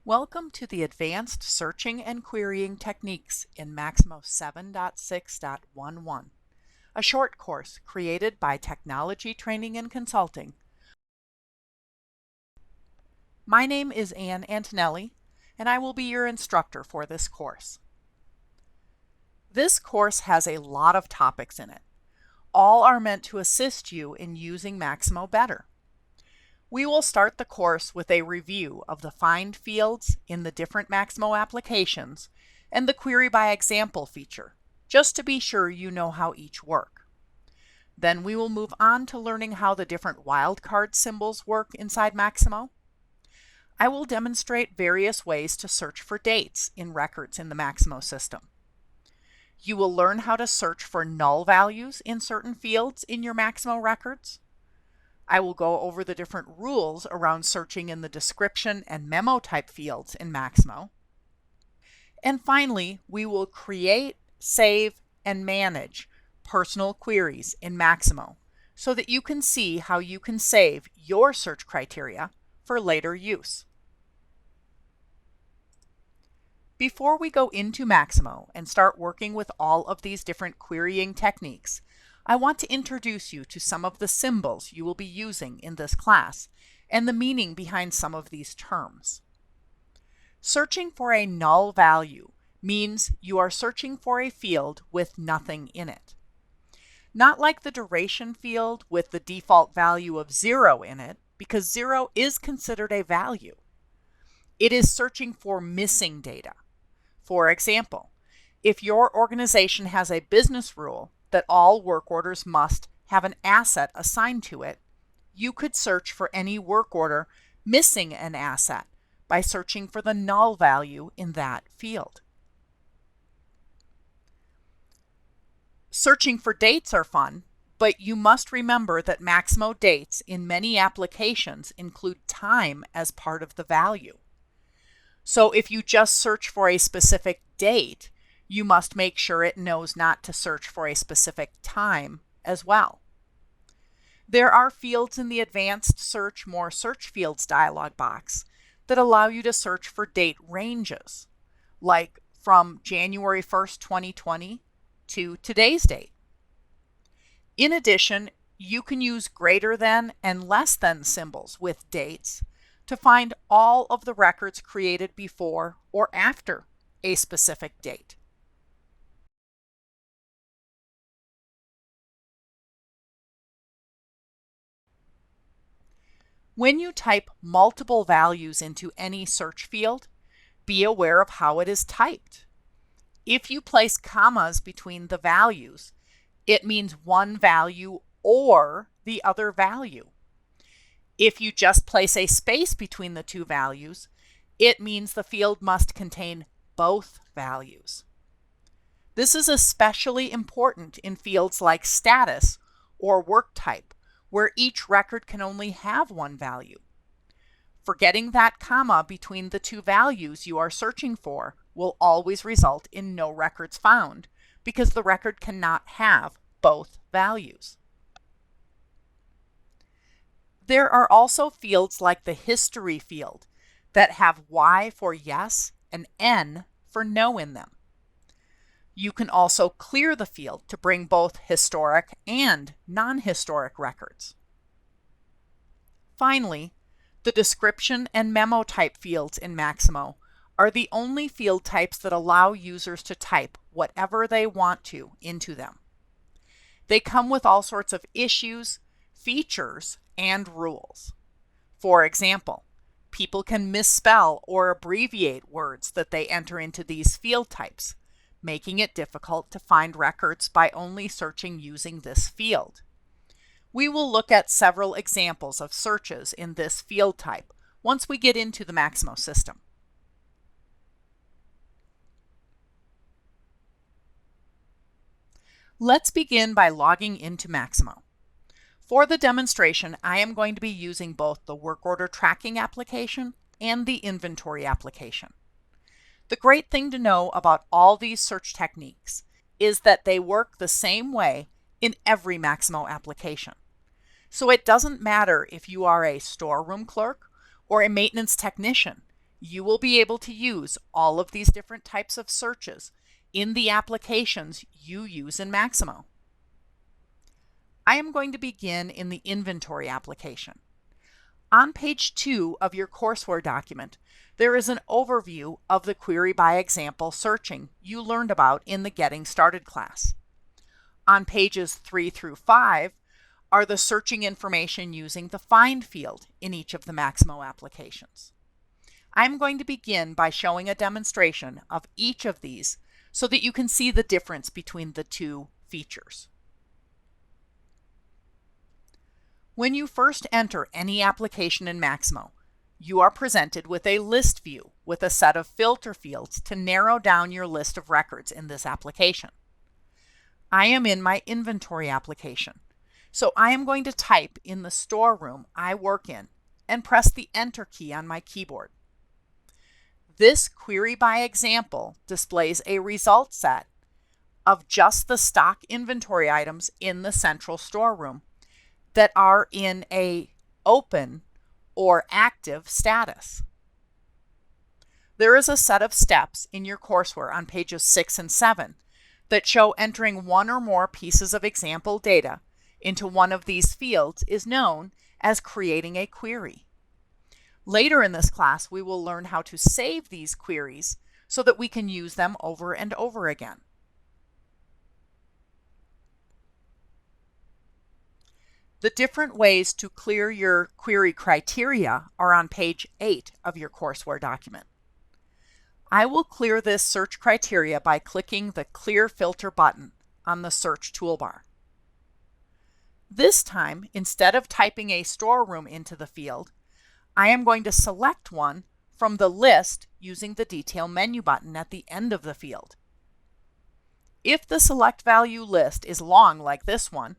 Welcome to the Advanced Searching and Querying Techniques in Maximo 7.6.11, a short course created by Technology Training and Consulting. My name is Ann Antonelli, and I will be your instructor for this course. This course has a lot of topics in it. All are meant to assist you in using Maximo better. We will start the course with a review of the find fields in the different Maximo applications and the query by example feature, just to be sure you know how each work. Then we will move on to learning how the different wildcard symbols work inside Maximo. I will demonstrate various ways to search for dates in records in the Maximo system. You will learn how to search for null values in certain fields in your Maximo records. I will go over the different rules around searching in the description and memo type fields in Maximo. And finally, we will create, save, and manage personal queries in Maximo so that you can see how you can save your search criteria for later use. Before we go into Maximo and start working with all of these different querying techniques, I want to introduce you to some of the symbols you will be using in this class and the meaning behind some of these terms. Searching for a null value means you are searching for a field with nothing in it. Not like the duration field with the default value of 0 in it, because 0 is considered a value. It is searching for missing data. For example, if your organization has a business rule that all work orders must have an asset assigned to it, you could search for any work order missing an asset by searching for the null value in that field. Searching for dates are fun, but you must remember that Maximo dates in many applications include time as part of the value. So if you just search for a specific date, you must make sure it knows not to search for a specific time as well. There are fields in the Advanced Search More Search Fields dialog box that allow you to search for date ranges, like from January 1st, 2020 to today's date. In addition, you can use greater than and less than symbols with dates to find all of the records created before or after a specific date. When you type multiple values into any search field, be aware of how it is typed. If you place commas between the values, it means one value or the other value. If you just place a space between the two values, it means the field must contain both values. This is especially important in fields like status or work type, where each record can only have one value. Forgetting that comma between the two values you are searching for will always result in no records found, because the record cannot have both values. There are also fields like the history field that have Y for yes and N for no in them. You can also clear the field to bring both historic and non-historic records. Finally, the description and memo type fields in Maximo are the only field types that allow users to type whatever they want to into them. They come with all sorts of issues, features, and rules. For example, people can misspell or abbreviate words that they enter into these field types, making it difficult to find records by only searching using this field. We will look at several examples of searches in this field type once we get into the Maximo system. Let's begin by logging into Maximo. For the demonstration, I am going to be using both the work order tracking application and the inventory application. The great thing to know about all these search techniques is that they work the same way in every Maximo application. So it doesn't matter if you are a storeroom clerk or a maintenance technician, You will be able to use all of these different types of searches in the applications you use in Maximo. I am going to begin in the inventory application. On page 2 of your courseware document, there is an overview of the query by example searching you learned about in the Getting Started class. On pages 3 through 5 are the searching information using the find field in each of the Maximo applications. I'm going to begin by showing a demonstration of each of these so that you can see the difference between the two features. When you first enter any application in Maximo, you are presented with a list view with a set of filter fields to narrow down your list of records in this application. I am in my inventory application, so I am going to type in the storeroom I work in and press the Enter key on my keyboard. This query by example displays a result set of just the stock inventory items in the central storeroom that are in a open or active status. There is a set of steps in your courseware on pages 6 and 7 that show entering one or more pieces of example data into one of these fields is known as creating a query. Later in this class, we will learn how to save these queries so that we can use them over and over again. The different ways to clear your query criteria are on page 8 of your courseware document. I will clear this search criteria by clicking the Clear Filter button on the search toolbar. This time, instead of typing a storeroom into the field, I am going to select one from the list using the Detail menu button at the end of the field. If the select value list is long like this one,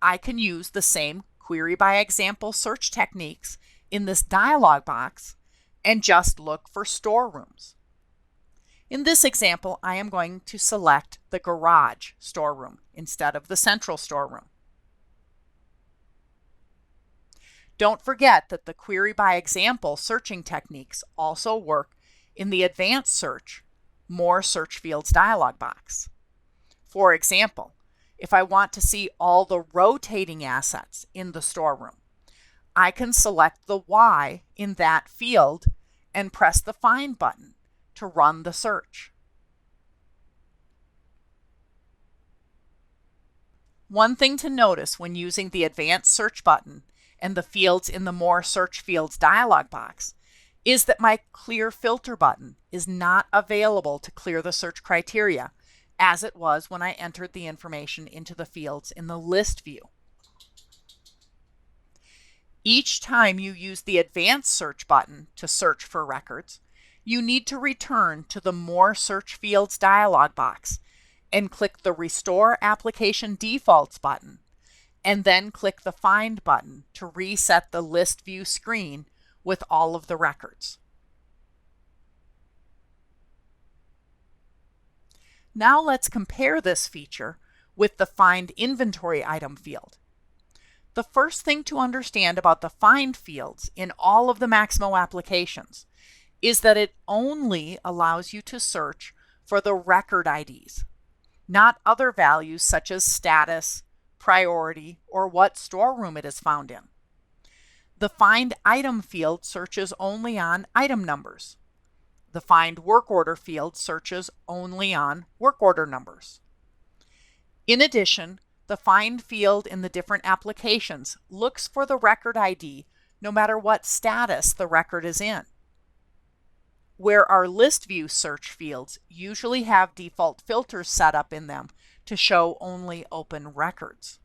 I can use the same query by example search techniques in this dialog box and just look for storerooms. In this example, I am going to select the garage storeroom instead of the central storeroom. Don't forget that the query by example searching techniques also work in the advanced search, more search fields dialog box. For example, if I want to see all the rotating assets in the storeroom, I can select the Y in that field and press the Find button to run the search. One thing to notice when using the Advanced Search button and the fields in the More Search Fields dialog box is that my Clear Filter button is not available to clear the search criteria as it was when I entered the information into the fields in the list view. Each time you use the Advanced Search button to search for records, you need to return to the More Search Fields dialog box and click the Restore Application Defaults button, and then click the Find button to reset the list view screen with all of the records. Now let's compare this feature with the Find Inventory Item field. The first thing to understand about the Find fields in all of the Maximo applications is that it only allows you to search for the record IDs, not other values such as status, priority, or what storeroom it is found in. The Find Item field searches only on item numbers. The Find Work Order field searches only on work order numbers. In addition, the Find field in the different applications looks for the record ID no matter what status the record is in. Where our List View search fields usually have default filters set up in them to show only open records.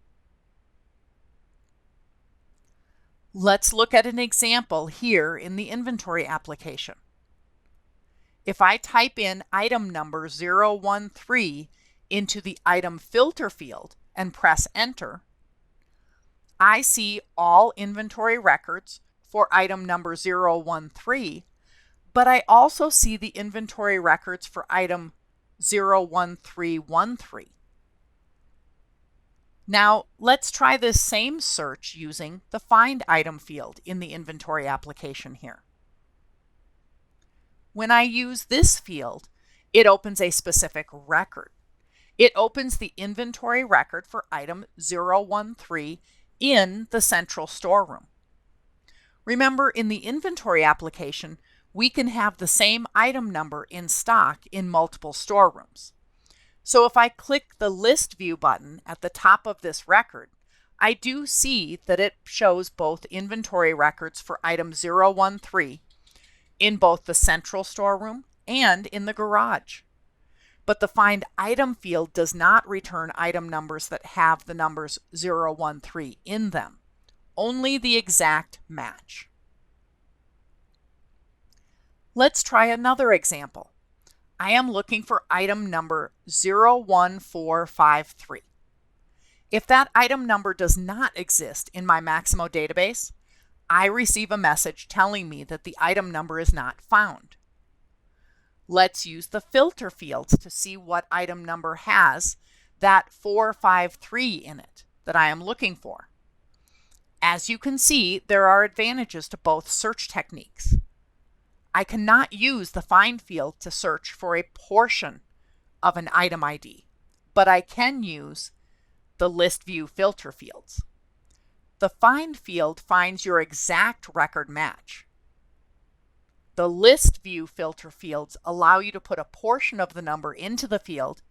Let's look at an example here in the inventory application. If I type in item number 013 into the item filter field and press enter, I see all inventory records for item number 013, but I also see the inventory records for item 01313. Now let's try this same search using the Find Item field in the inventory application here. When I use this field, it opens a specific record. It opens the inventory record for item 013 in the central storeroom. Remember, in the inventory application, we can have the same item number in stock in multiple storerooms. So if I click the List View button at the top of this record, I do see that it shows both inventory records for item 013 in both the central storeroom and in the garage. But the Find Item field does not return item numbers that have the numbers 013 in them, only the exact match. Let's try another example. I am looking for item number 01453. If that item number does not exist in my Maximo database, I receive a message telling me that the item number is not found. Let's use the filter fields to see what item number has that 453 in it that I am looking for. As you can see, there are advantages to both search techniques. I cannot use the Find field to search for a portion of an item ID, but I can use the List View filter fields. The Find field finds your exact record match. The List View filter fields allow you to put a portion of the number into the field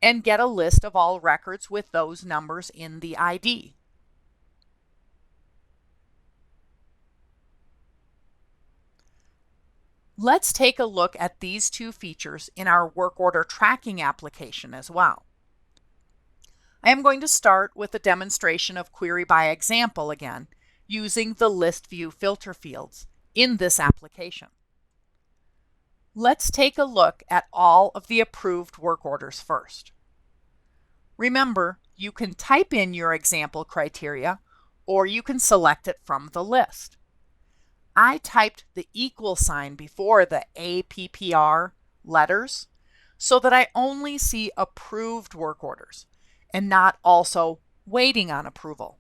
and get a list of all records with those numbers in the ID. Let's take a look at these two features in our work order tracking application as well. I am going to start with a demonstration of Query by Example again, using the List View filter fields in this application. Let's take a look at all of the approved work orders first. Remember, you can type in your example criteria, or you can select it from the list. I typed the equal sign before the APPR letters so that I only see approved work orders and not also waiting on approval.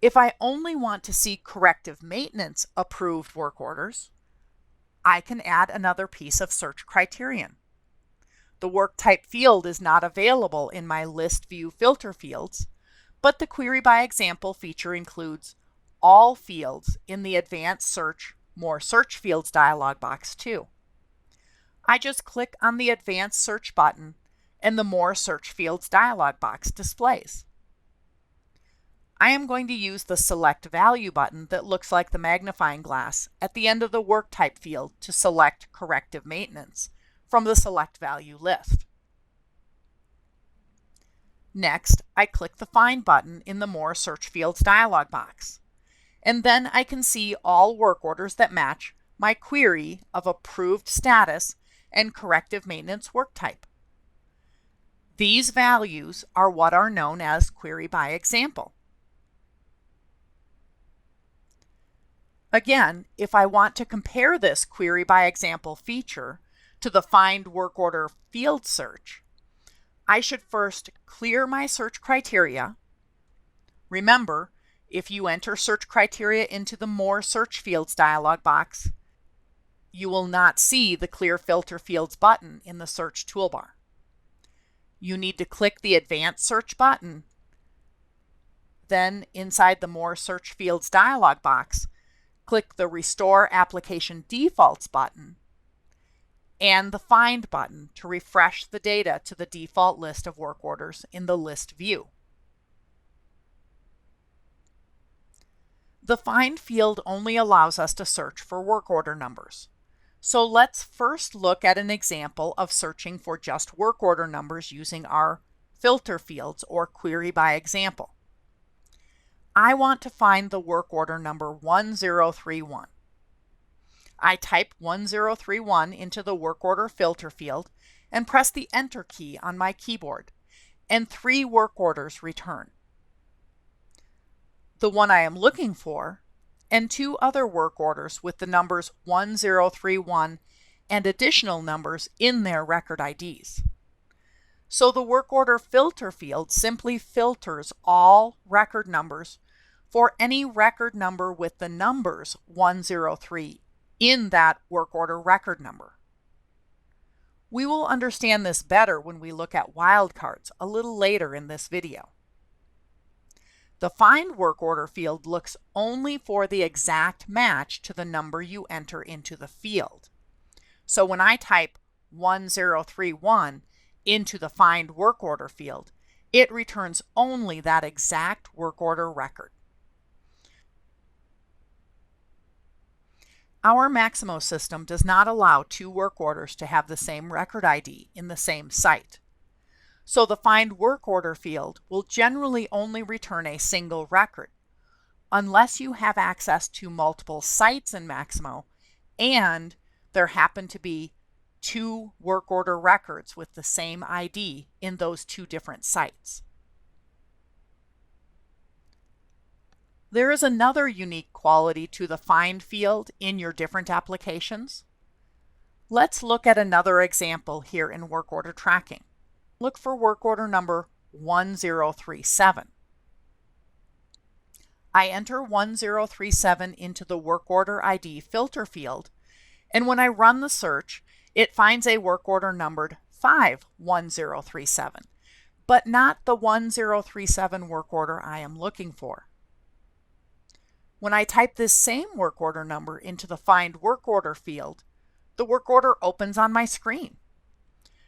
If I only want to see corrective maintenance approved work orders, I can add another piece of search criterion. The work type field is not available in my List View filter fields, but the Query by Example feature includes all fields in the Advanced Search More Search Fields dialog box too. I just click on the Advanced Search button and the More Search Fields dialog box displays. I am going to use the Select Value button that looks like the magnifying glass at the end of the Work Type field to select Corrective Maintenance from the Select Value list. Next, I click the Find button in the More Search Fields dialog box, and then I can see all work orders that match my query of approved status and corrective maintenance work type. These values are what are known as Query by Example. Again, if I want to compare this Query by Example feature to the Find Work Order field search, I should first clear my search criteria. Remember, if you enter search criteria into the More Search Fields dialog box, you will not see the Clear Filter Fields button in the search toolbar. You need to click the Advanced Search button. Then, inside the More Search Fields dialog box, click the Restore Application Defaults button and the Find button to refresh the data to the default list of work orders in the list view. The Find field only allows us to search for work order numbers. So let's first look at an example of searching for just work order numbers using our filter fields or Query by Example. I want to find the work order number 1031. I type 1031 into the work order filter field and press the Enter key on my keyboard, and 3 work orders return. The one I am looking for, and 2 other work orders with the numbers 1031 and additional numbers in their record IDs. So the work order filter field simply filters all record numbers for any record number with the numbers 103 in that work order record number. We will understand this better when we look at wildcards a little later in this video. The Find Work Order field looks only for the exact match to the number you enter into the field. So when I type 1031 into the Find Work Order field, it returns only that exact work order record. Our Maximo system does not allow two work orders to have the same record ID in the same site. So the Find Work Order field will generally only return a single record, unless you have access to multiple sites in Maximo and there happen to be two work order records with the same ID in those two different sites. There is another unique quality to the Find field in your different applications. Let's look at another example here in work order tracking. Look for work order number 1037. I enter 1037 into the work order ID filter field, and when I run the search, it finds a work order numbered 51037, but not the 1037 work order I am looking for. When I type this same work order number into the Find Work Order field, the work order opens on my screen.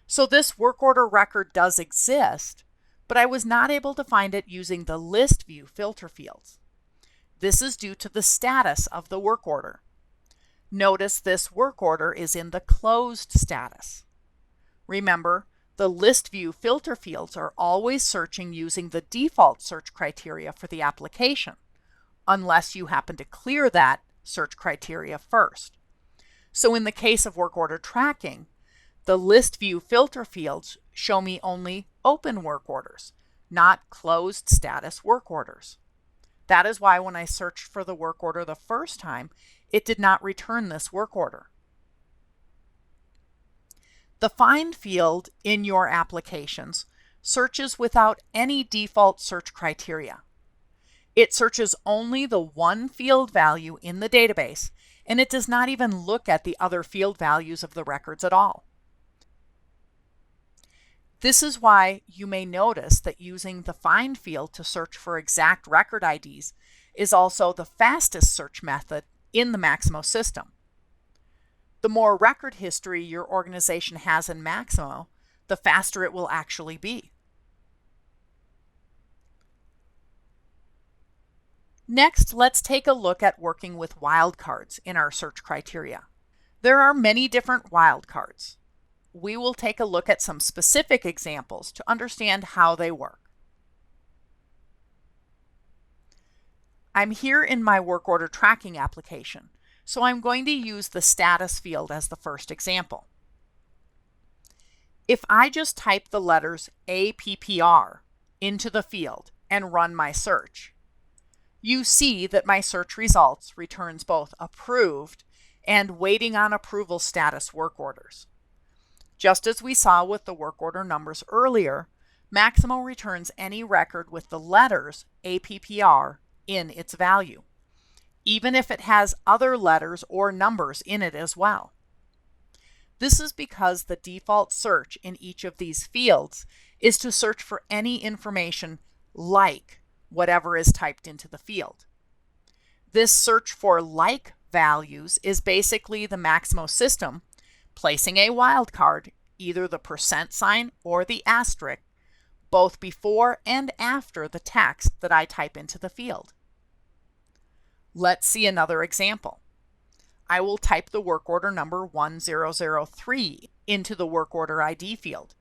So this work order record does exist, but I was not able to find it using the List View filter fields. This is due to the status of the work order. Notice this work order is in the closed status. Remember, the List View filter fields are always searching using the default search criteria for the application, unless you happen to clear that search criteria first. So in the case of work order tracking, the List View filter fields show me only open work orders, not closed status work orders. That is why when I searched for the work order the first time, it did not return this work order. The Find field in your applications searches without any default search criteria. It searches only the one field value in the database, and it does not even look at the other field values of the records at all. This is why you may notice that using the Find field to search for exact record IDs is also the fastest search method in the Maximo system. The more record history your organization has in Maximo, the faster it will actually be. Next, let's take a look at working with wildcards in our search criteria. There are many different wildcards. We will take a look at some specific examples to understand how they work. I'm here in my work order tracking application, so I'm going to use the status field as the first example. If I just type the letters APPR into the field and run my search, you see that my search results returns both approved and waiting on approval status work orders. Just as we saw with the work order numbers earlier, Maximo returns any record with the letters APPR in its value, even if it has other letters or numbers in it as well. This is because the default search in each of these fields is to search for any information like whatever is typed into the field. This search for like values is basically the Maximo system placing a wildcard, either the % or the asterisk, both before and after the text that I type into the field. Let's see another example. I will type the work order number 1003 into the work order ID field.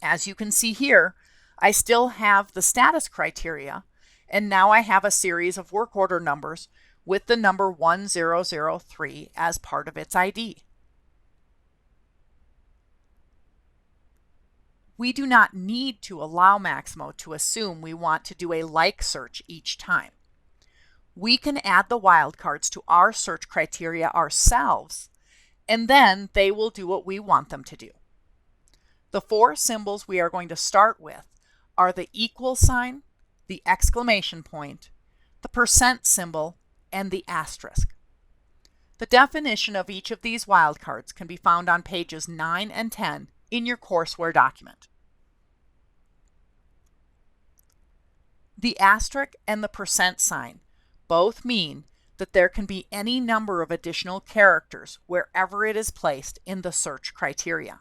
As you can see here, I still have the status criteria, and now I have a series of work order numbers with the number 1003 as part of its ID. We do not need to allow Maximo to assume we want to do a like search each time. We can add the wildcards to our search criteria ourselves, and then they will do what we want them to do. The four symbols we are going to start with are the equal sign, the exclamation point, the % symbol, and the asterisk. The definition of each of these wildcards can be found on pages 9 and 10 in your courseware document. The asterisk and the percent sign both mean that there can be any number of additional characters wherever it is placed in the search criteria.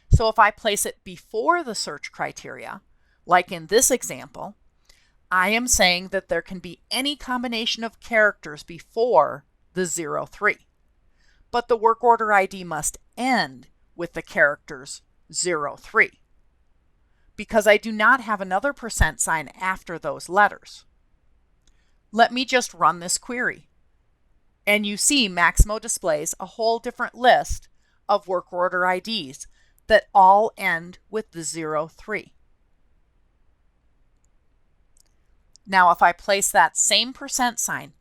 So if I place it before the search criteria, like in this example, I am saying that there can be any combination of characters before the 03. But the work order ID must end with the characters 03, because I do not have another percent sign after those letters. Let me just run this query. And you see Maximo displays a whole different list of work order IDs that all end with the 03. Now, if I place that same percent sign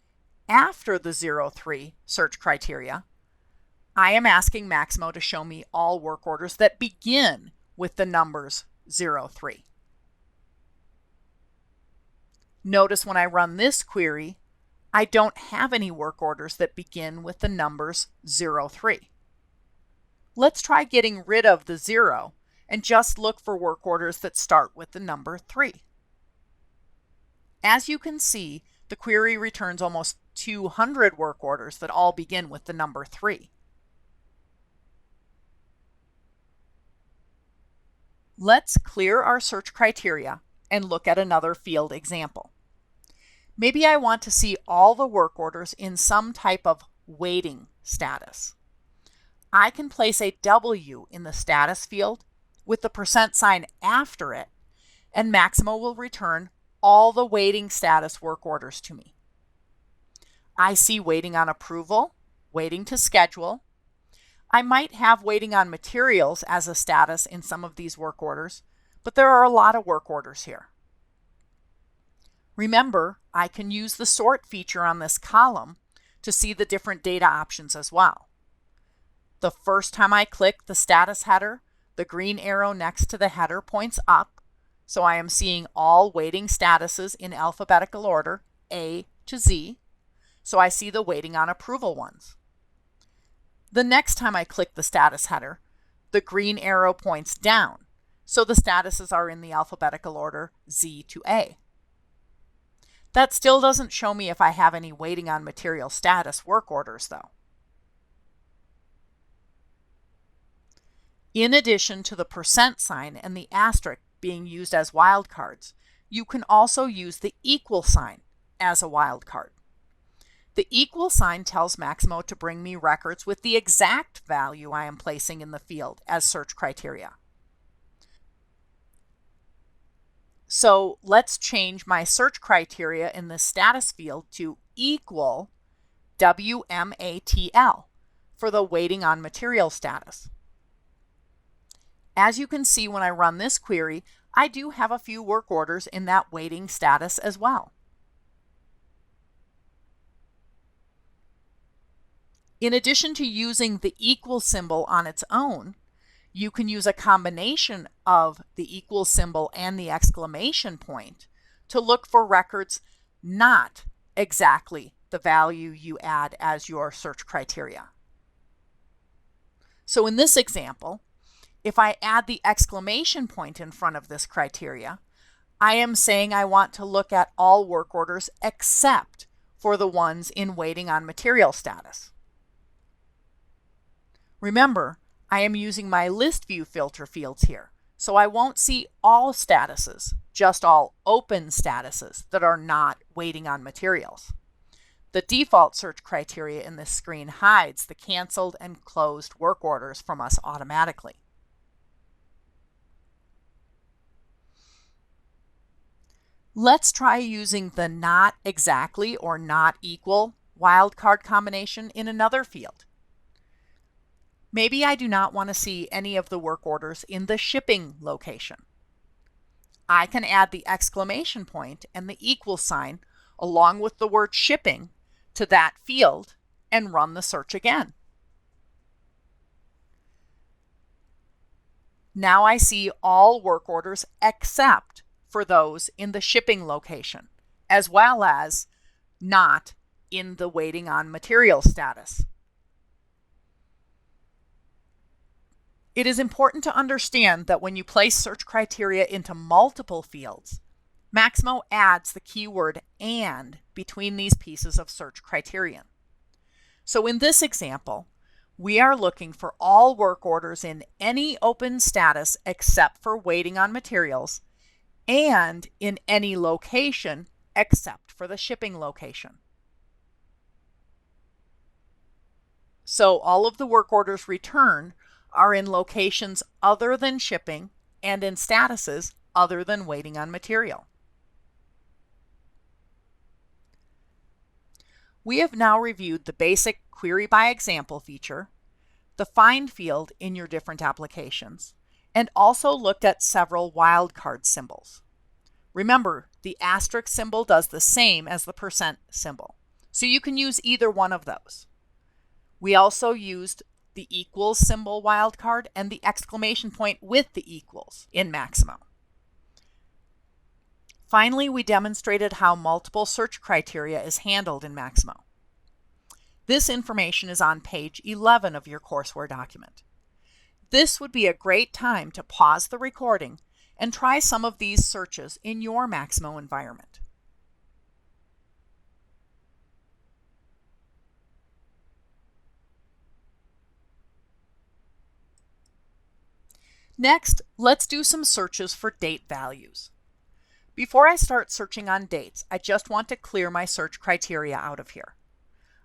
after the 03 search criteria, I am asking Maximo to show me all work orders that begin with the numbers 03. Notice when I run this query, I don't have any work orders that begin with the numbers 03. Let's try getting rid of the 0 and just look for work orders that start with the number 3. As you can see, the query returns almost 200 work orders that all begin with the number 3. Let's clear our search criteria and look at another field example. Maybe I want to see all the work orders in some type of waiting status. I can place a W in the status field with the percent sign after it, and Maximo will return all the waiting status work orders to me. I see waiting on approval, waiting to schedule. I might have waiting on materials as a status in some of these work orders, but there are a lot of work orders here. Remember, I can use the sort feature on this column to see the different data options as well. The first time I click the status header, the green arrow next to the header points up, so I am seeing all waiting statuses in alphabetical order, A to Z, so I see the waiting on approval ones. The next time I click the status header, the green arrow points down, so the statuses are in the alphabetical order Z to A. That still doesn't show me if I have any waiting on material status work orders though. In addition to the percent sign and the asterisk being used as wildcards, you can also use the equal sign as a wildcard. The equal sign tells Maximo to bring me records with the exact value I am placing in the field as search criteria. So let's change my search criteria in the status field to equal WMATL for the waiting on material status. As you can see when I run this query, I do have a few work orders in that waiting status as well. In addition to using the equal symbol on its own, you can use a combination of the equal symbol and the exclamation point to look for records not exactly the value you add as your search criteria. So in this example, if I add the exclamation point in front of this criteria, I am saying I want to look at all work orders except for the ones in waiting on material status. Remember, I am using my list view filter fields here, so I won't see all statuses, just all open statuses that are not waiting on materials. The default search criteria in this screen hides the canceled and closed work orders from us automatically. Let's try using the not exactly or not equal wildcard combination in another field. Maybe I do not want to see any of the work orders in the shipping location. I can add the exclamation point and the equal sign along with the word shipping to that field and run the search again. Now I see all work orders except for those in the shipping location, as well as not in the waiting on material status. It is important to understand that when you place search criteria into multiple fields, Maximo adds the keyword "and" between these pieces of search criterion. So in this example, we are looking for all work orders in any open status except for waiting on materials and in any location except for the shipping location. So all of the work orders returned are in locations other than shipping and in statuses other than waiting on material. We have now reviewed the basic query by example feature, the find field in your different applications, and also looked at several wildcard symbols. Remember, the asterisk symbol does the same as the percent symbol, so you can use either one of those. We also used the equals symbol wildcard and the exclamation point with the equals in Maximo. Finally, we demonstrated how multiple search criteria is handled in Maximo. This information is on page 11 of your courseware document. This would be a great time to pause the recording and try some of these searches in your Maximo environment. Next, let's do some searches for date values. Before I start searching on dates, I just want to clear my search criteria out of here.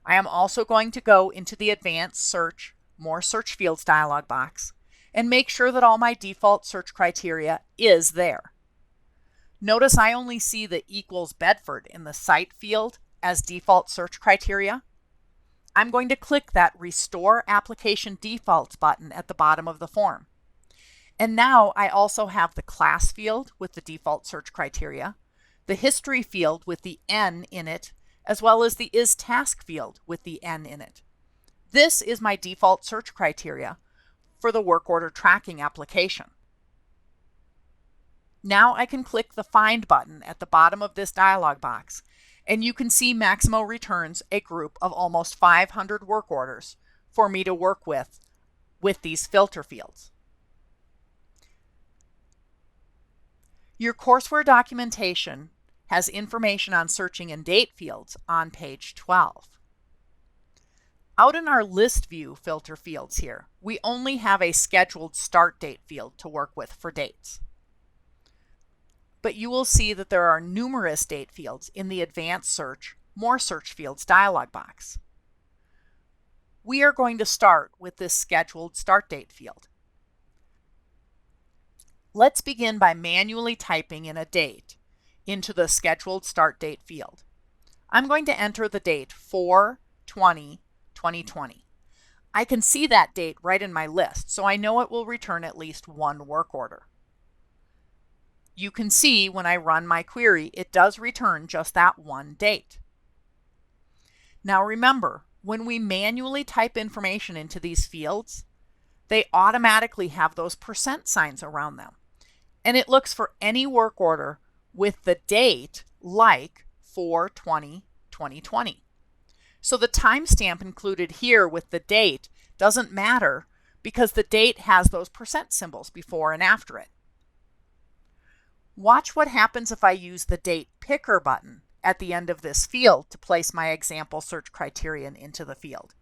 I am also going to go into the Advanced Search, More Search Fields dialog box and make sure that all my default search criteria is there. Notice I only see the equals Bedford in the site field as default search criteria. I'm going to click that Restore Application Defaults button at the bottom of the form. And now I also have the class field with the default search criteria, the history field with the N in it, as well as the is task field with the N in it. This is my default search criteria for the work order tracking application. Now I can click the Find button at the bottom of this dialog box, and you can see Maximo returns a group of almost 500 work orders for me to work with these filter fields. Your courseware documentation has information on searching in date fields on page 12. Out in our list view filter fields here, we only have a scheduled start date field to work with for dates. But you will see that there are numerous date fields in the Advanced Search, More Search Fields dialog box. We are going to start with this scheduled start date field. Let's begin by manually typing in a date into the scheduled start date field. I'm going to enter the date 4/20/2020. I can see that date right in my list, so I know it will return at least one work order. You can see when I run my query, it does return just that one date. Now remember, when we manually type information into these fields, they automatically have those percent signs around them. And it looks for any work order with the date like 4/20/2020. So the timestamp included here with the date doesn't matter because the date has those percent symbols before and after it. Watch what happens if I use the Date Picker button at the end of this field to place my example search criterion into the field.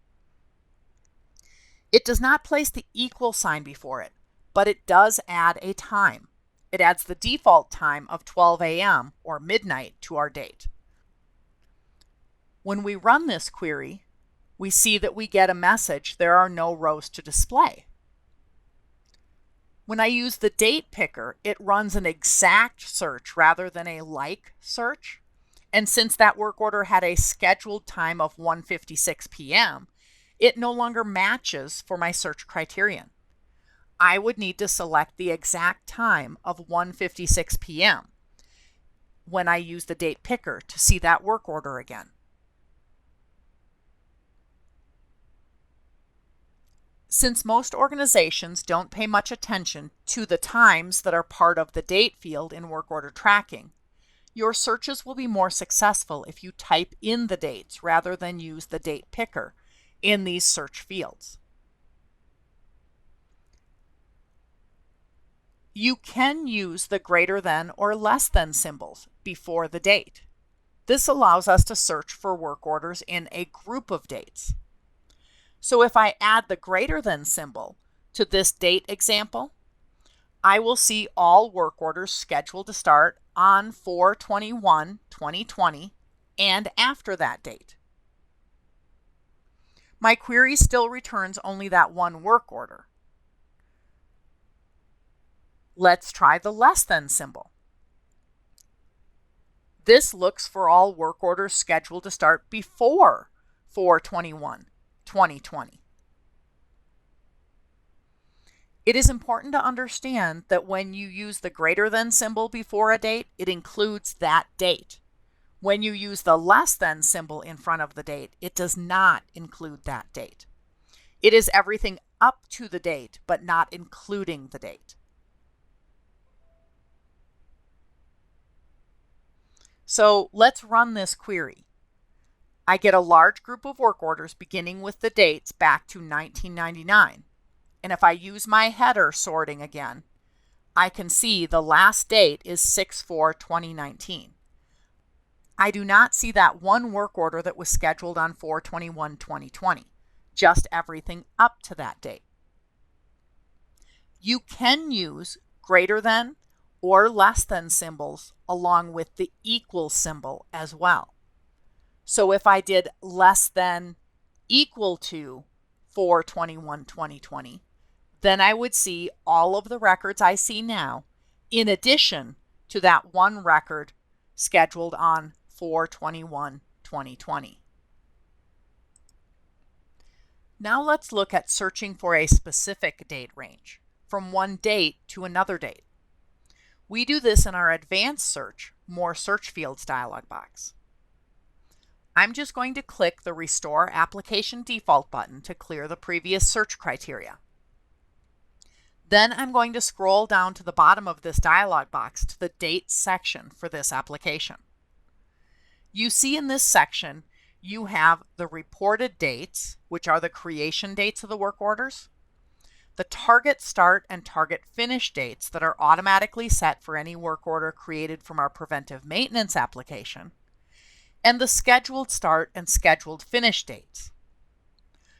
It does not place the equal sign before it, but it does add a time. It adds the default time of 12 a.m. or midnight to our date. When we run this query, we see that we get a message, there are no rows to display. When I use the Date Picker, it runs an exact search rather than a like search. And since that work order had a scheduled time of 1:56 p.m., it no longer matches for my search criterion. I would need to select the exact time of 1:56 p.m. when I use the Date Picker to see that work order again. Since most organizations don't pay much attention to the times that are part of the date field in work order tracking, Your searches will be more successful if you type in the dates rather than use the date picker in these search fields. You can use the greater than or less than symbols before the date. This allows us to search for work orders in a group of dates. So if I add the greater than symbol to this date example, I will see all work orders scheduled to start on 4/21/2020 and after that date. My query still returns only that one work order. Let's try the less than symbol. This looks for all work orders scheduled to start before 4/21/2020. It is important to understand that when you use the greater than symbol before a date, it includes that date. When you use the less than symbol in front of the date, it does not include that date. It is everything up to the date, but not including the date. So let's run this query. I get a large group of work orders beginning with the dates back to 1999. And if I use my header sorting again, I can see the last date is 6/4/2019. I do not see that one work order that was scheduled on 4/21/2020, just everything up to that date. You can use greater than or less than symbols along with the equal symbol as well. So if I did less than equal to 4/21/2020, then I would see all of the records I see now, in addition to that one record scheduled on 4/21/2020. Now let's look at searching for a specific date range, from one date to another date. We do this in our advanced search, More Search Fields dialog box. I'm just going to click the Restore Application Default button to clear the previous search criteria. Then I'm going to scroll down to the bottom of this dialog box to the Dates section for this application. You see in this section, you have the reported dates, which are the creation dates of the work orders, the target start and target finish dates that are automatically set for any work order created from our preventive maintenance application, and the scheduled start and scheduled finish dates.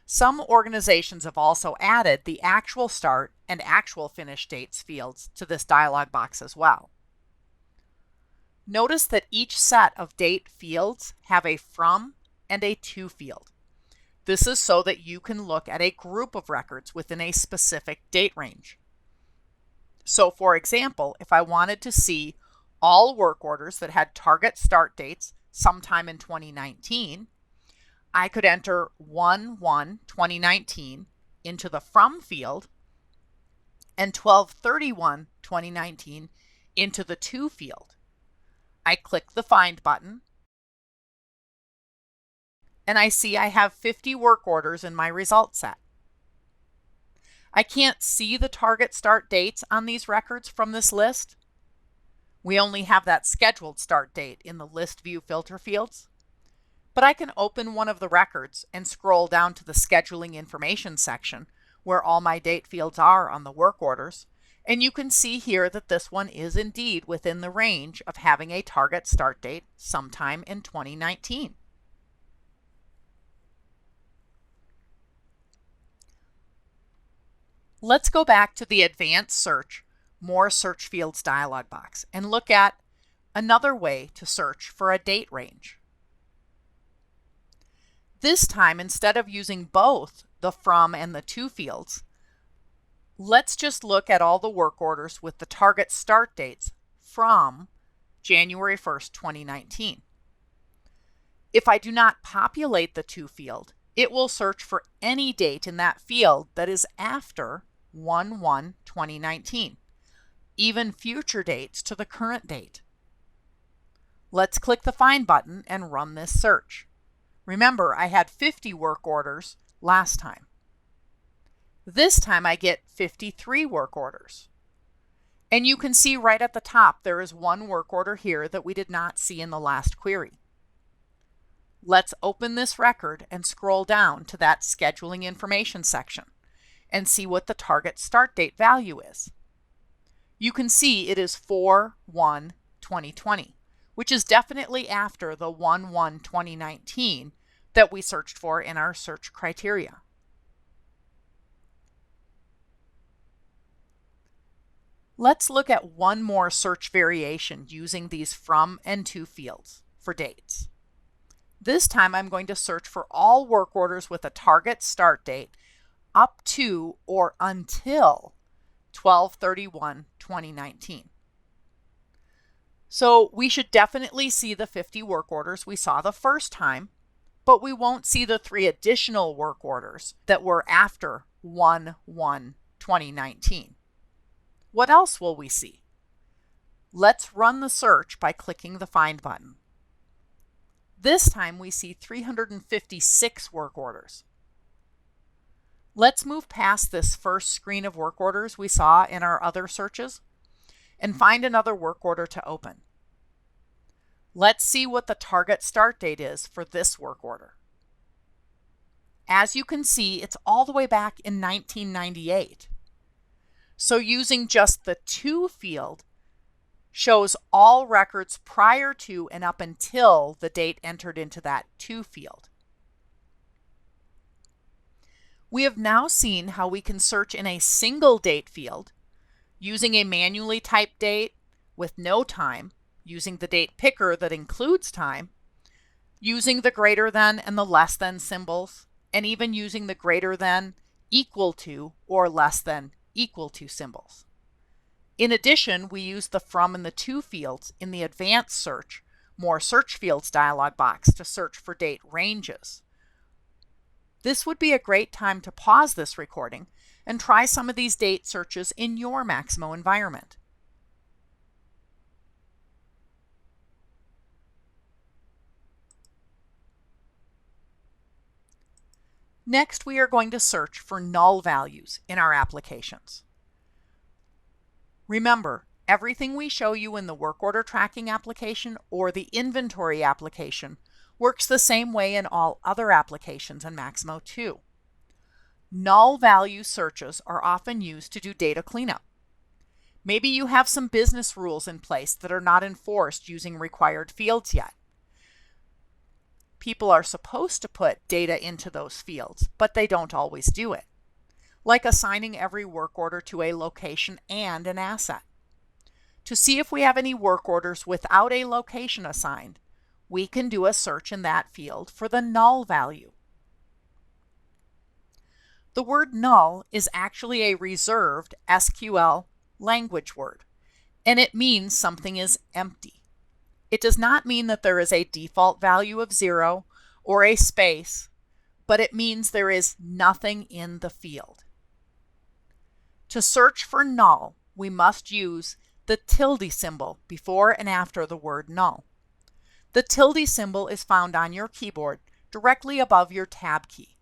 Some organizations have also added the actual start and actual finish dates fields to this dialog box as well. Notice that each set of date fields have a from and a to field. This is so that you can look at a group of records within a specific date range. So for example, if I wanted to see all work orders that had target start dates sometime in 2019, I could enter 1/1/2019 into the from field and 12/31/2019 into the to field. I click the Find button, and I see I have 50 work orders in my result set. I can't see the target start dates on these records from this list. We only have that scheduled start date in the List View Filter fields. But I can open one of the records and scroll down to the Scheduling Information section where all my date fields are on the work orders, and you can see here that this one is indeed within the range of having a target start date sometime in 2019. Let's go back to the Advanced Search, More Search Fields dialog box and look at another way to search for a date range. This time, instead of using both the from and the to fields, let's just look at all the work orders with the target start dates from January 1st, 2019. If I do not populate the to field, it will search for any date in that field that is after 1/1/2019, even future dates to the current date. Let's click the Find button and run this search. Remember, I had 50 work orders last time. This time I get 53 work orders. And you can see right at the top there is one work order here that we did not see in the last query. Let's open this record and scroll down to that scheduling information section and see what the target start date value is. You can see it is 4/1/2020, which is definitely after the 1/1/2019 that we searched for in our search criteria. Let's look at one more search variation using these from and to fields for dates. This time I'm going to search for all work orders with a target start date up to or until 12/31/2019. So we should definitely see the 50 work orders we saw the first time, but we won't see the 3 additional work orders that were after 1/1/2019. What else will we see? Let's run the search by clicking the Find button. This time we see 356 work orders. Let's move past this first screen of work orders we saw in our other searches and find another work order to open. Let's see what the target start date is for this work order. As you can see, it's all the way back in 1998. So using just the to field shows all records prior to and up until the date entered into that to field. We have now seen how we can search in a single date field using a manually typed date with no time, using the date picker that includes time, using the greater than and the less than symbols, and even using the greater than, equal to, or less than equal to symbols. In addition, we use the from and the to fields in the advanced search, more search fields dialog box to search for date ranges. This would be a great time to pause this recording and try some of these date searches in your Maximo environment. Next, we are going to search for null values in our applications. Remember, everything we show you in the work order tracking application or the inventory application works the same way in all other applications in Maximo too. Null value searches are often used to do data cleanup. Maybe you have some business rules in place that are not enforced using required fields yet. People are supposed to put data into those fields, but they don't always do it, like assigning every work order to a location and an asset. To see if we have any work orders without a location assigned, we can do a search in that field for the null value. The word null is actually a reserved SQL language word, and it means something is empty. It does not mean that there is a default value of 0 or a space, but it means there is nothing in the field. To search for null, we must use the tilde symbol before and after the word null. The tilde symbol is found on your keyboard directly above your tab key.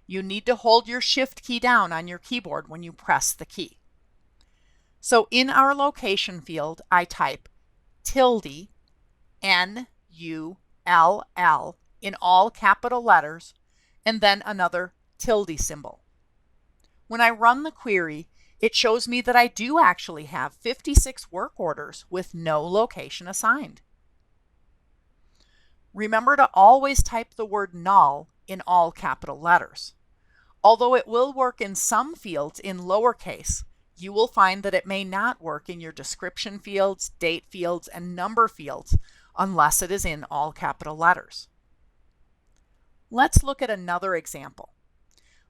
You need to hold your shift key down on your keyboard when you press the key. So in our location field, I type tilde NULL in all capital letters, and then another tilde symbol. When I run the query, it shows me that I do actually have 56 work orders with no location assigned. Remember to always type the word null in all capital letters. Although it will work in some fields in lowercase, you will find that it may not work in your description fields, date fields, and number fields unless it is in all capital letters. Let's look at another example.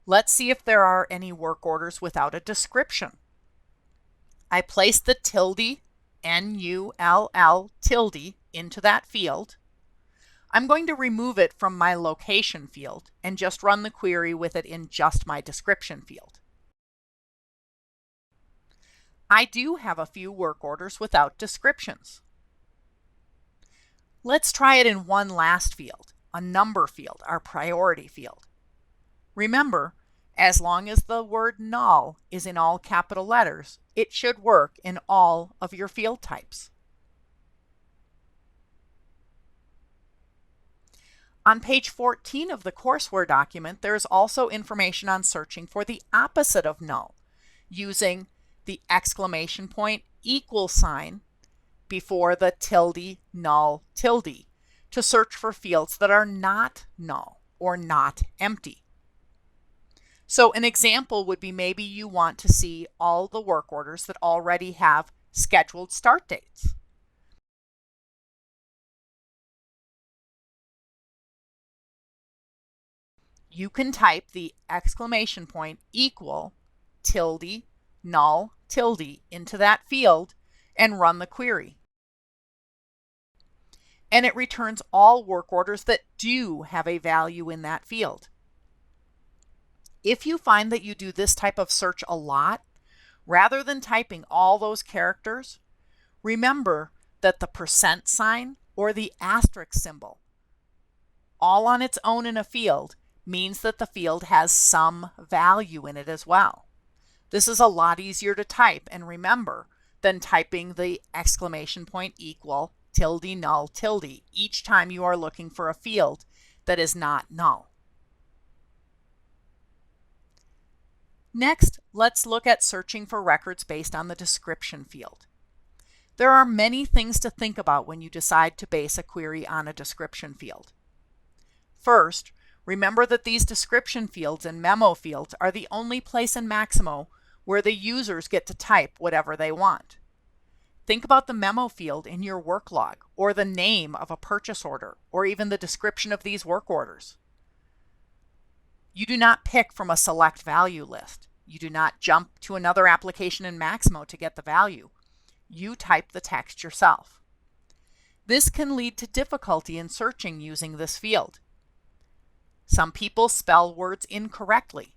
Let's see if there are any work orders without a description. I place the tilde, NULL tilde, into that field. I'm going to remove it from my location field and just run the query with it in just my description field. I do have a few work orders without descriptions. Let's try it in one last field, a number field, our priority field. Remember, As long as the word null is in all capital letters, it should work in all of your field types. On page 14 of the courseware document, there is also information on searching for the opposite of null, using the exclamation point equal sign before the tilde null tilde to search for fields that are not null or not empty. So an example would be maybe you want to see all the work orders that already have scheduled start dates. You can type the exclamation point equal tilde null tilde into that field and run the query. And it returns all work orders that do have a value in that field. If you find that you do this type of search a lot, rather than typing all those characters, remember that the percent sign or the asterisk symbol, all on its own in a field, means that the field has some value in it as well. This is a lot easier to type and remember than typing the exclamation point equal tilde null tilde each time you are looking for a field that is not null. Next, let's look at searching for records based on the description field. There are many things to think about when you decide to base a query on a description field. First, remember that these description fields and memo fields are the only place in Maximo where the users get to type whatever they want. Think about the memo field in your work log, or the name of a purchase order, or even the description of these work orders. You do not pick from a select value list. You do not jump to another application in Maximo to get the value. You type the text yourself. This can lead to difficulty in searching using this field. Some people spell words incorrectly.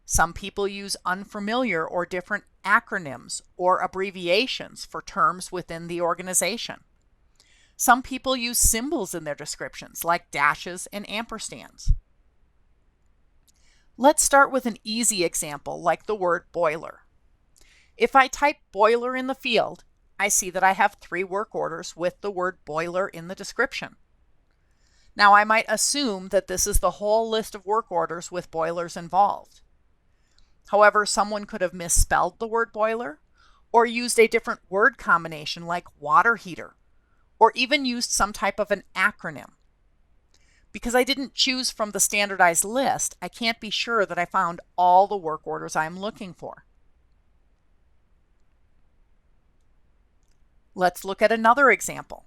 Some people use unfamiliar or different acronyms or abbreviations for terms within the organization. Some people use symbols in their descriptions, like dashes and ampersands. Let's start with an easy example, like the word boiler. If I type boiler in the field, I see that I have 3 work orders with the word boiler in the description. Now, I might assume that this is the whole list of work orders with boilers involved. However, someone could have misspelled the word boiler, or used a different word combination like water heater, or even used some type of an acronym. Because I didn't choose from the standardized list, I can't be sure that I found all the work orders I'm looking for. Let's look at another example.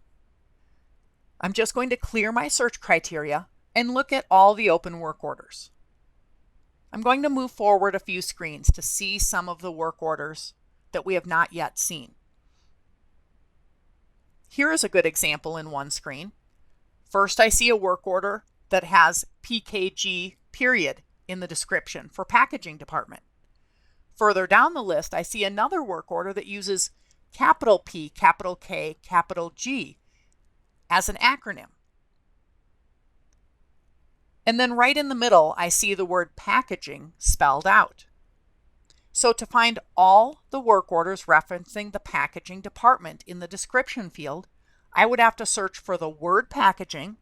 I'm just going to clear my search criteria and look at all the open work orders. I'm going to move forward a few screens to see some of the work orders that we have not yet seen. Here is a good example in one screen. First, I see a work order that has PKG period in the description for packaging department. Further down the list, I see another work order that uses capital P, capital K, capital G as an acronym. And then right in the middle, I see the word packaging spelled out. So to find all the work orders referencing the packaging department in the description field, I would have to search for the word packaging,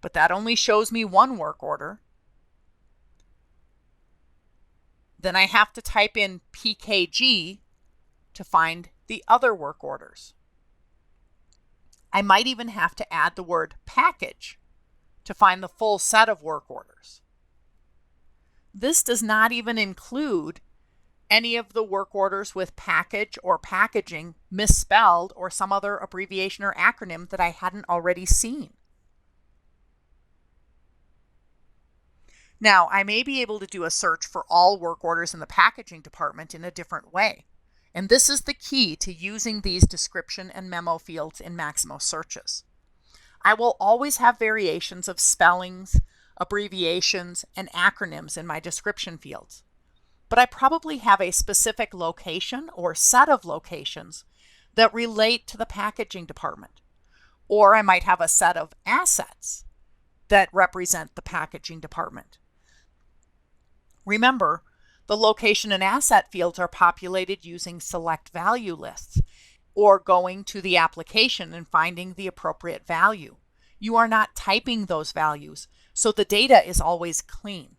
but that only shows me one work order. Then I have to type in PKG to find the other work orders. I might even have to add the word package to find the full set of work orders. This does not even include any of the work orders with package or packaging misspelled or some other abbreviation or acronym that I hadn't already seen. Now, I may be able to do a search for all work orders in the packaging department in a different way. And this is the key to using these description and memo fields in Maximo searches. I will always have variations of spellings, abbreviations, and acronyms in my description fields. But I probably have a specific location or set of locations that relate to the packaging department. Or I might have a set of assets that represent the packaging department. Remember, the location and asset fields are populated using select value lists or going to the application and finding the appropriate value. You are not typing those values, so the data is always clean.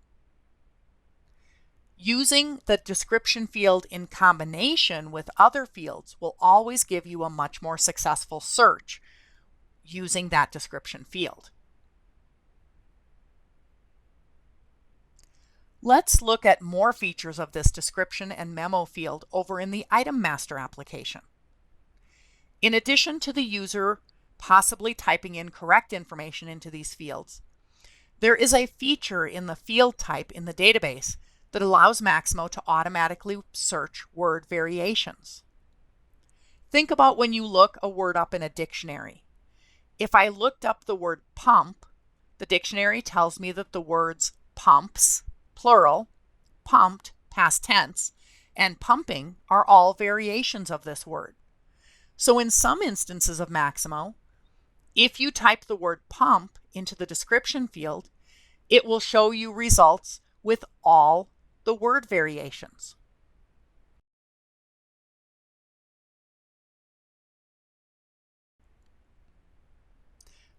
Using the description field in combination with other fields will always give you a much more successful search using that description field. Let's look at more features of this description and memo field over in the Item Master application. In addition to the user possibly typing in correct information into these fields, there is a feature in the field type in the database that allows Maximo to automatically search word variations. Think about when you look a word up in a dictionary. If I looked up the word pump, the dictionary tells me that the words pumps, plural, pumped, past tense, and pumping are all variations of this word. So in some instances of Maximo, if you type the word pump into the description field, it will show you results with all the word variations.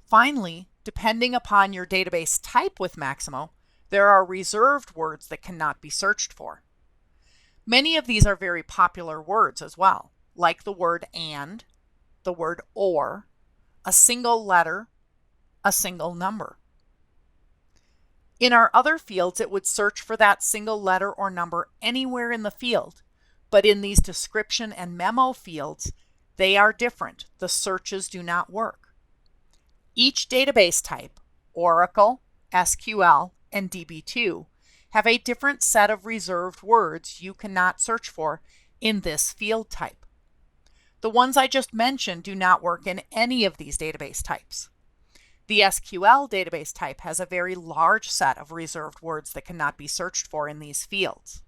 Finally, depending upon your database type with Maximo, there are reserved words that cannot be searched for. Many of these are very popular words as well, like the word and, the word or, a single letter, a single number. In our other fields, it would search for that single letter or number anywhere in the field, but in these description and memo fields, they are different. The searches do not work. Each database type, Oracle, SQL, and DB2, have a different set of reserved words you cannot search for in this field type. The ones I just mentioned do not work in any of these database types. The SQL database type has a very large set of reserved words that cannot be searched for in these fields.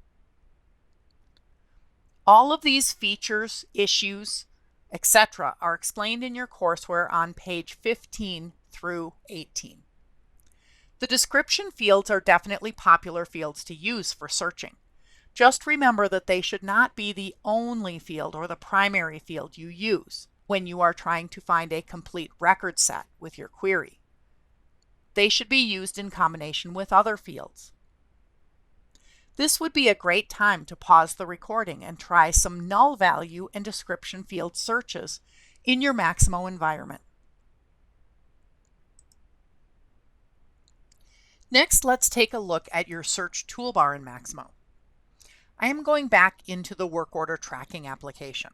All of these features, issues, etc. are explained in your courseware on page 15 through 18. The description fields are definitely popular fields to use for searching. Just remember that they should not be the only field or the primary field you use when you are trying to find a complete record set with your query. They should be used in combination with other fields. This would be a great time to pause the recording and try some null value and description field searches in your Maximo environment. Next, let's take a look at your search toolbar in Maximo. I am going back into the work order tracking application.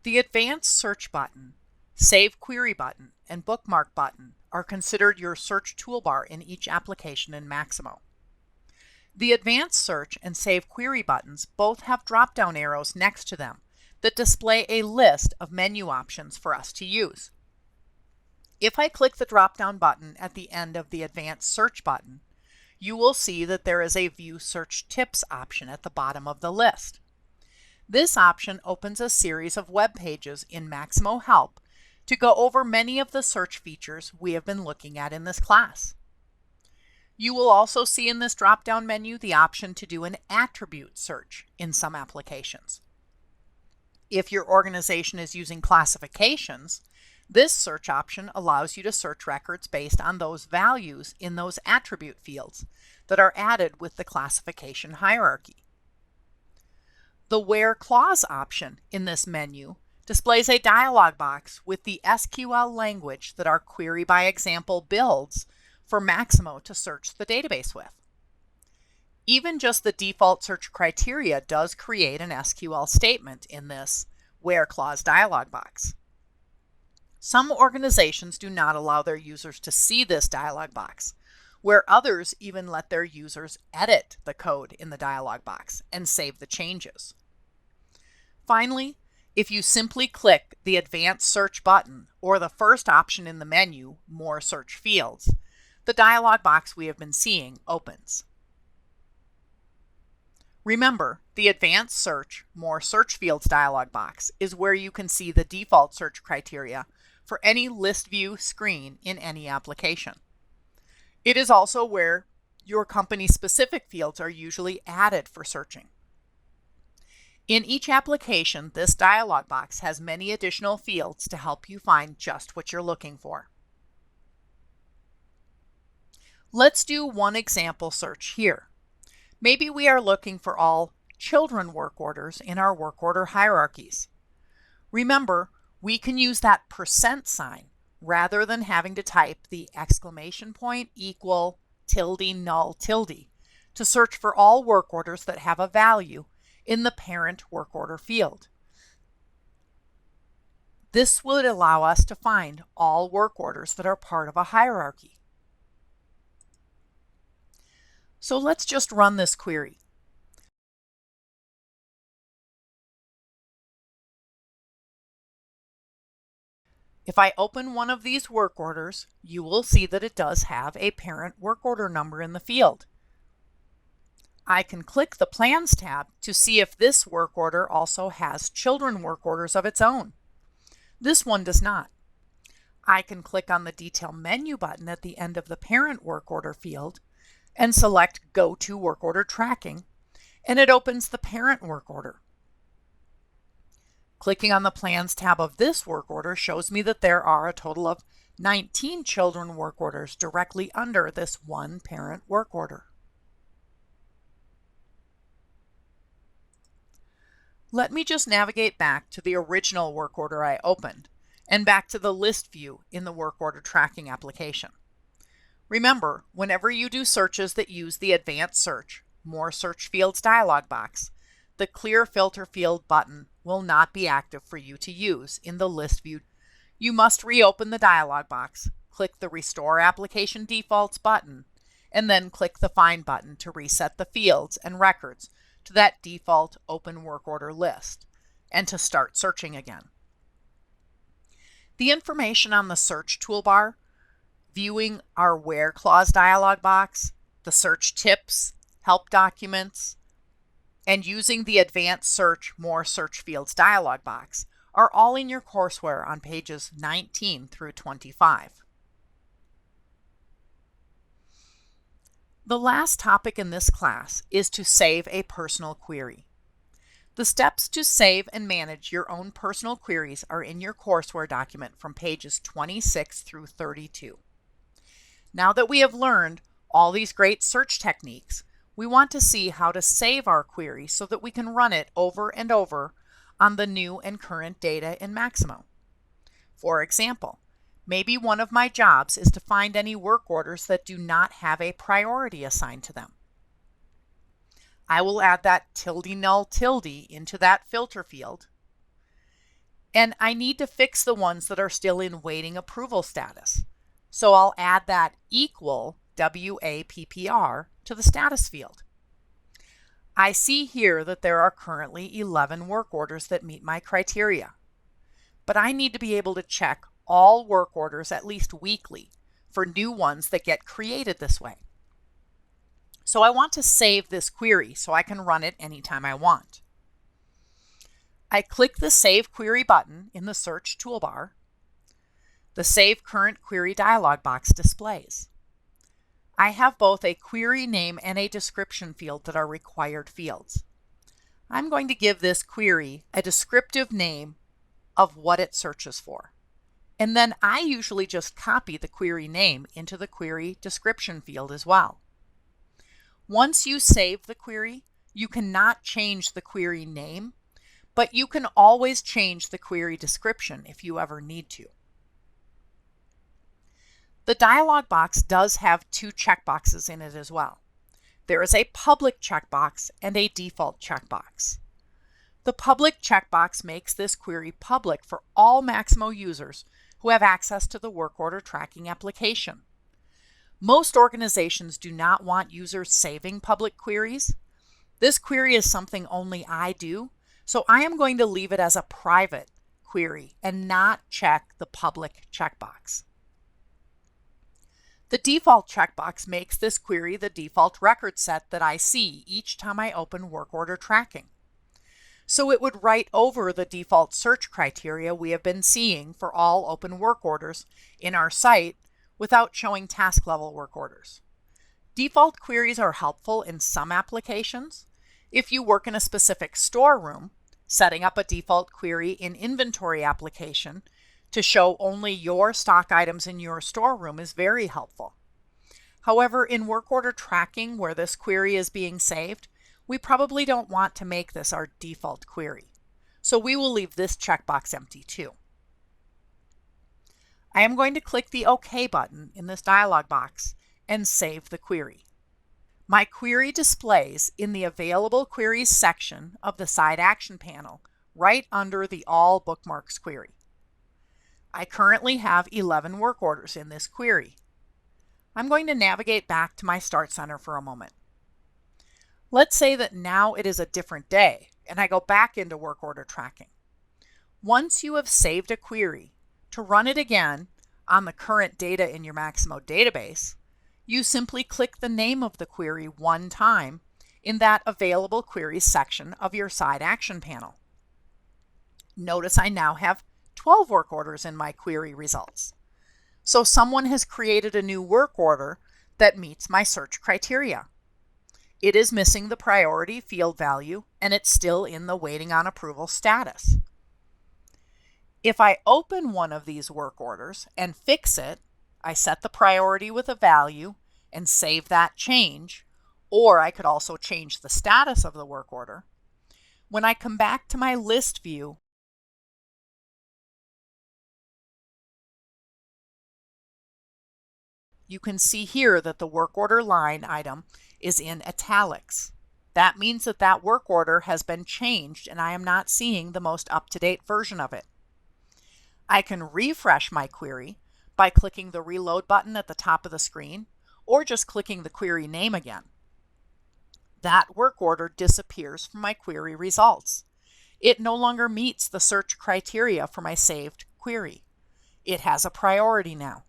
The Advanced Search button, Save Query button, and Bookmark button are considered your search toolbar in each application in Maximo. The Advanced Search and Save Query buttons both have drop-down arrows next to them that display a list of menu options for us to use. If I click the drop-down button at the end of the Advanced Search button, you will see that there is a View Search Tips option at the bottom of the list. This option opens a series of web pages in Maximo Help to go over many of the search features we have been looking at in this class. You will also see in this drop-down menu the option to do an attribute search in some applications. If your organization is using classifications, this search option allows you to search records based on those values in those attribute fields that are added with the classification hierarchy. The Where Clause option in this menu displays a dialog box with the SQL language that our Query by Example builds for Maximo to search the database with. Even just the default search criteria does create an SQL statement in this Where Clause dialog box. Some organizations do not allow their users to see this dialog box, where others even let their users edit the code in the dialog box and save the changes. Finally, if you simply click the Advanced Search button or the first option in the menu, More Search Fields, the dialog box we have been seeing opens. Remember, the Advanced Search, More Search Fields dialog box is where you can see the default search criteria for any list view screen in any application. It is also where your company-specific fields are usually added for searching. In each application, this dialog box has many additional fields to help you find just what you're looking for. Let's do one example search here. Maybe we are looking for all children work orders in our work order hierarchies. Remember, we can use that percent sign rather than having to type the exclamation point equal tilde null tilde to search for all work orders that have a value in the parent work order field. This would allow us to find all work orders that are part of a hierarchy. So let's just run this query. If I open one of these work orders, you will see that it does have a parent work order number in the field. I can click the Plans tab to see if this work order also has children work orders of its own. This one does not. I can click on the Detail menu button at the end of the parent work order field and select Go to Work Order Tracking, and it opens the parent work order. Clicking on the Plans tab of this work order shows me that there are a total of 19 children work orders directly under this one parent work order. Let me just navigate back to the original work order I opened and back to the list view in the work order tracking application. Remember, whenever you do searches that use the Advanced Search, More Search Fields dialog box, the Clear Filter Field button will not be active for you to use in the list view. You must reopen the dialog box, click the Restore Application Defaults button, and then click the Find button to reset the fields and records to that default open work order list and to start searching again. The information on the search toolbar, viewing our Where clause dialog box, the search tips, help documents, and using the Advanced Search More Search Fields dialog box are all in your courseware on pages 19 through 25. The last topic in this class is to save a personal query. The steps to save and manage your own personal queries are in your courseware document from pages 26 through 32. Now that we have learned all these great search techniques, we want to see how to save our query so that we can run it over and over on the new and current data in Maximo. For example, maybe one of my jobs is to find any work orders that do not have a priority assigned to them. I will add that tilde null tilde into that filter field, and I need to fix the ones that are still in waiting approval status. So I'll add that equal WAPPR to the status field. I see here that there are currently 11 work orders that meet my criteria, but I need to be able to check all work orders at least weekly for new ones that get created this way. So I want to save this query so I can run it anytime I want. I click the Save Query button in the search toolbar. The Save Current Query dialog box displays. I have both a query name and a description field that are required fields. I'm going to give this query a descriptive name of what it searches for. And then I usually just copy the query name into the query description field as well. Once you save the query, you cannot change the query name, but you can always change the query description if you ever need to. The dialog box does have two checkboxes in it as well. There is a public checkbox and a default checkbox. The public checkbox makes this query public for all Maximo users who have access to the work order tracking application. Most organizations do not want users saving public queries. This query is something only I do, so I am going to leave it as a private query and not check the public checkbox. The default checkbox makes this query the default record set that I see each time I open work order tracking. So it would write over the default search criteria we have been seeing for all open work orders in our site without showing task level work orders. Default queries are helpful in some applications. If you work in a specific storeroom, setting up a default query in inventory application to show only your stock items in your storeroom is very helpful. However, in work order tracking where this query is being saved, we probably don't want to make this our default query. So we will leave this checkbox empty too. I am going to click the OK button in this dialog box and save the query. My query displays in the Available Queries section of the Side Action panel right under the All Bookmarks query. I currently have 11 work orders in this query. I'm going to navigate back to my Start Center for a moment. Let's say that now it is a different day and I go back into work order tracking. Once you have saved a query, to run it again on the current data in your Maximo database, you simply click the name of the query one time in that Available Queries section of your Side Action panel. Notice I now have 12 work orders in my query results. So someone has created a new work order that meets my search criteria. It is missing the priority field value and it's still in the waiting on approval status. If I open one of these work orders and fix it, I set the priority with a value and save that change, or I could also change the status of the work order. When I come back to my list view, you can see here that the work order line item is in italics. That means that that work order has been changed and I am not seeing the most up-to-date version of it. I can refresh my query by clicking the Reload button at the top of the screen or just clicking the query name again. That work order disappears from my query results. It no longer meets the search criteria for my saved query. It has a priority now.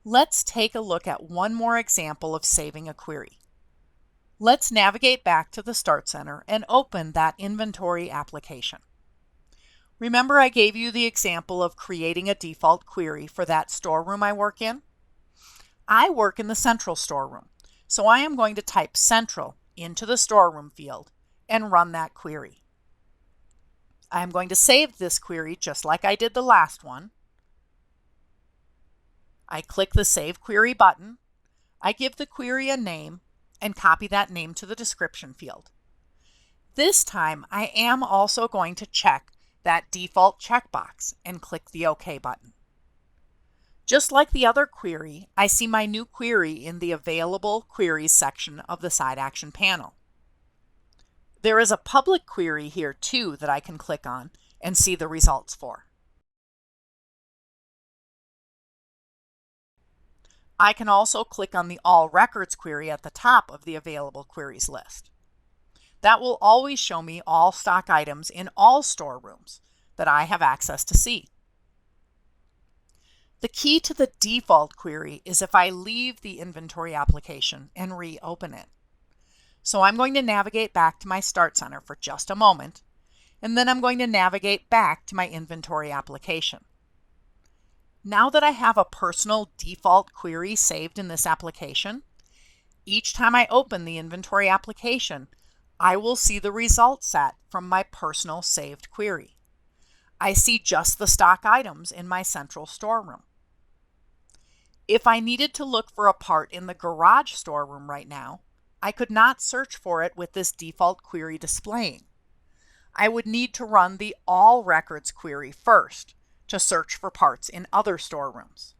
Let's take a look at one more example of saving a query. Let's navigate back to the Start Center and open that inventory application. Remember I gave you the example of creating a default query for that storeroom I work in? I work in the central storeroom, so I am going to type central into the storeroom field and run that query. I am going to save this query just like I did the last one. I click the Save Query button. I give the query a name and copy that name to the description field. This time I am also going to check that default checkbox and click the OK button. Just like the other query, I see my new query in the Available Queries section of the Side Action panel. There is a public query here too that I can click on and see the results for. I can also click on the All Records query at the top of the Available Queries list. That will always show me all stock items in all storerooms that I have access to see. The key to the default query is if I leave the inventory application and reopen it. So I'm going to navigate back to my Start Center for just a moment, and then I'm going to navigate back to my inventory application. Now that I have a personal default query saved in this application, each time I open the inventory application, I will see the result set from my personal saved query. I see just the stock items in my central storeroom. If I needed to look for a part in the garage storeroom right now, I could not search for it with this default query displaying. I would need to run the All Records query first to search for parts in other storerooms.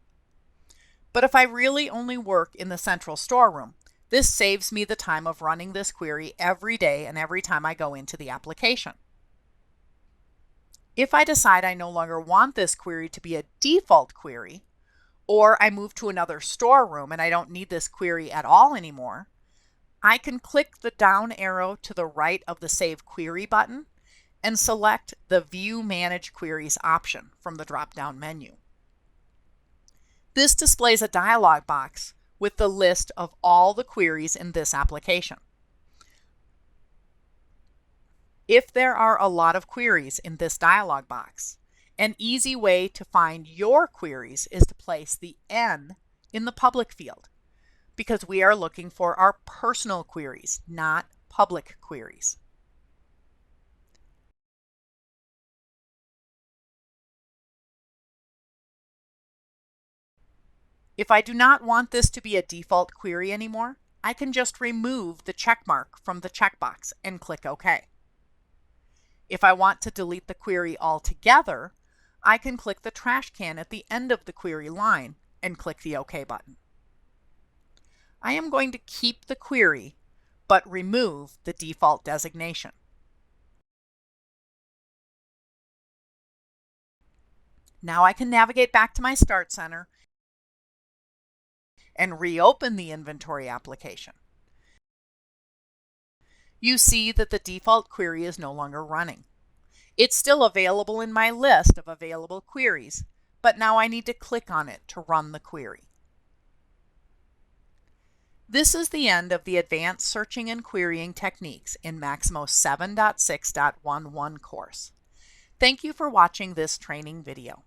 But if I really only work in the central storeroom, this saves me the time of running this query every day and every time I go into the application. If I decide I no longer want this query to be a default query, or I move to another storeroom and I don't need this query at all anymore, I can click the down arrow to the right of the Save Query button and select the View Manage Queries option from the drop-down menu. This displays a dialog box with the list of all the queries in this application. If there are a lot of queries in this dialog box, An easy way to find your queries is to place the N in the public field, because we are looking for our personal queries, not public queries. If I do not want this to be a default query anymore, I can just remove the check mark from the checkbox and click OK. If I want to delete the query altogether, I can click the trash can at the end of the query line and click the OK button. I am going to keep the query, but remove the default designation. Now I can navigate back to my Start Center and reopen the inventory application. You see that the default query is no longer running. It's still available in my list of available queries, but now I need to click on it to run the query. This is the end of the Advanced Searching and Querying Techniques in Maximo 7.6.11 course. Thank you for watching this training video.